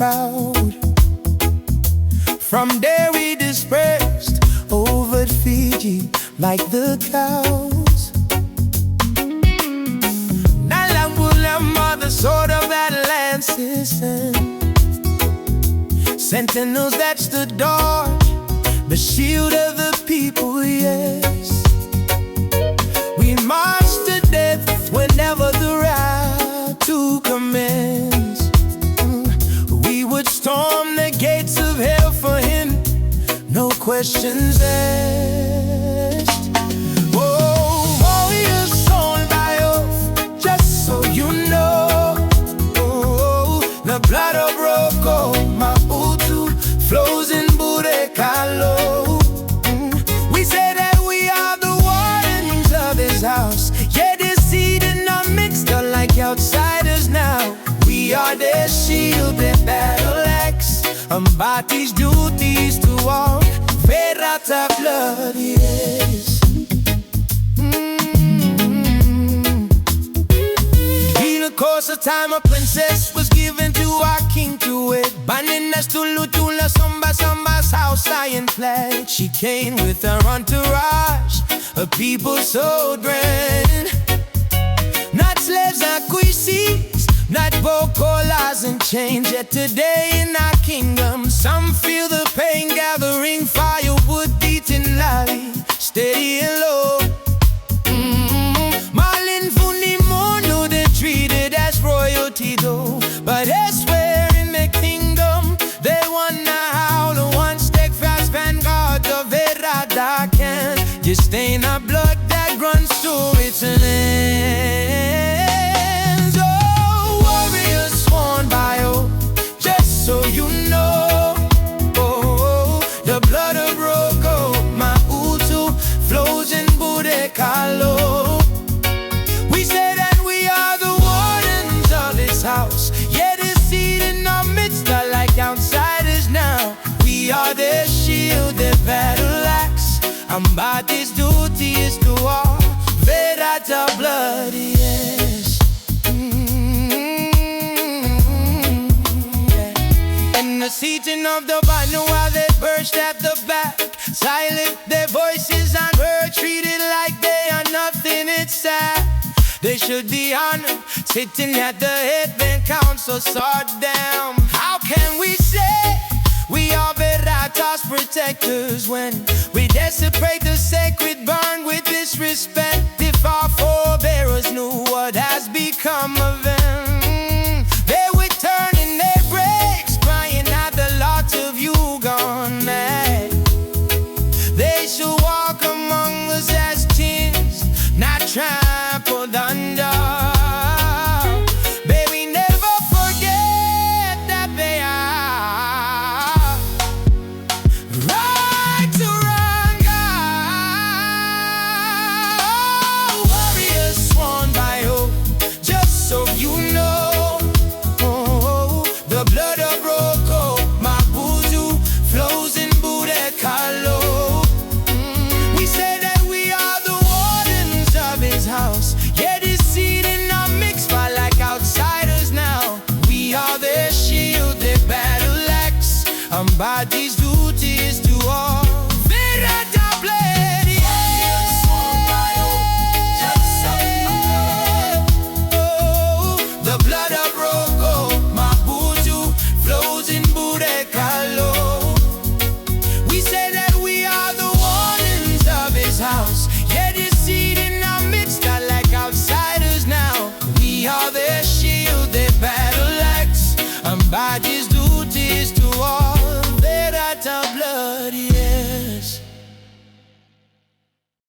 proud. From there we dispersed over Fiji like the clouds. Nailagolaba, the sword of Atlantis, and sentinels that stood guard, the shield of the people, yes. We marched to death whenever the rout to commence. We would storm the gates of hell for him, no questions asked. Oh, warriors sworn by oath, just so you know. Oh, the blood of Matanitu flows in Bure Kalou. We say that we are the wardens of his house, yet his seed in our midst are like outsiders now. We are their shield, their battle axe, embodies duties to all. Verata blood, yes. In the course of time, a princess was given to our king to wed, binding us to Lutunasobasoba's house iron flag. She came with her entourage, a people so grand. Not slaves, not cuisis, not bocolas and chains. Yet today in our kingdom, some feel the pain, gathering firewood, beating loudly, steady and low. They're treated as royalty though, but elsewhere in the kingdom, they wonder how the one steadfast vanguard of Verata can just stain our blood that runs through its lands. Oh, warriors sworn by oath, just so you know. Oh, the blood of Matanitu flows in Bure Kalou. We say that we are the wardens of this house, yet his seed in our midst are like outsiders now. We are their shield, their battle axe, embodies duties to all. Verata blood, yes. And the seating of the Banu, while they burst at the back, silent, their voices unheard, treated like they are nothing, it's sad. They should be honored, sitting at the headband council, sought down. How can we say we are Verata's protectors when we desecrate the sacred burn with disrespect? If our forebears knew what has become of them, they would turn in their graves, crying out the lot of you gone mad. They should walk among us as kings, not trampled under. May we never forget that they are right to run, God. Warriors sworn by oath, just so you know. Oh, the blood of Matanitu flows in Bure Kalou. We say that we are the wardens of his house, yet his seed in our mix fight like outsiders now. We are their shield, their battle axe, embodies duties to all. Verata blood, yes. Oh, the blood of Matanitu flows in Bure Kalou. We say that we are the wardens of his house, yet his seed in our midst are like outsiders now. We are their shield, their battle axe, embodies duties to